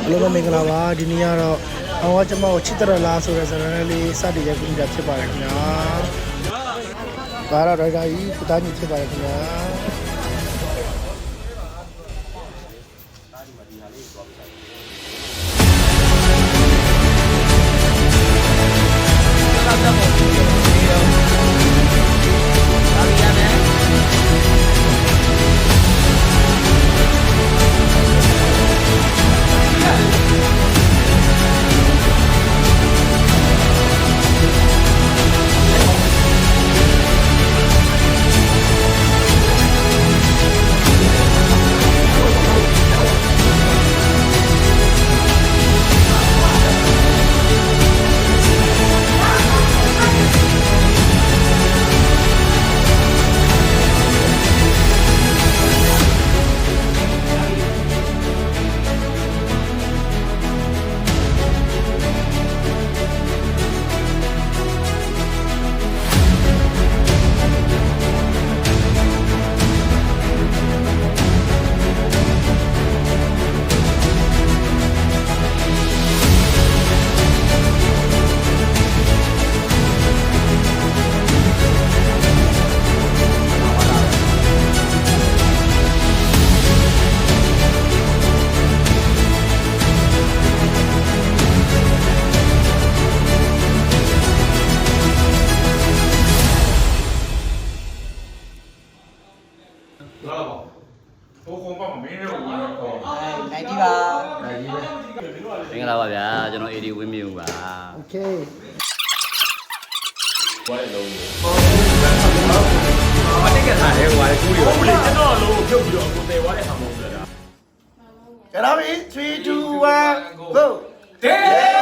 ဘလို့မင်္ဂလာပါဒီနေ့ကတော့အောင်ကကျမကိုချစ်တော်လားဆိုတဲ့ဇာတ်လမ်းလေးစတင်ရိုက်ကူးကြဖြစ်ပါတယ်ခင်ဗျာဒါတော့ဒိုင်တာကြီးကုသားကြီးဖြစ်ပါတယ်ခင်ဗျာမင်္ဂလာပါဗျာကျွန်တော် AD ဝင်းမြူပါ โอเคဘာလဲလုံးမတိကထားတယ်ဟိုကကူရီဟုတ်လေကျွန်တော်လုံးဖြုတ်ပြီးတော့အကိုတယ်သွားတဲ့ဟာမဟုတ်ဘူးလား ကြတော့ပြီ3 2 1 go တဲ့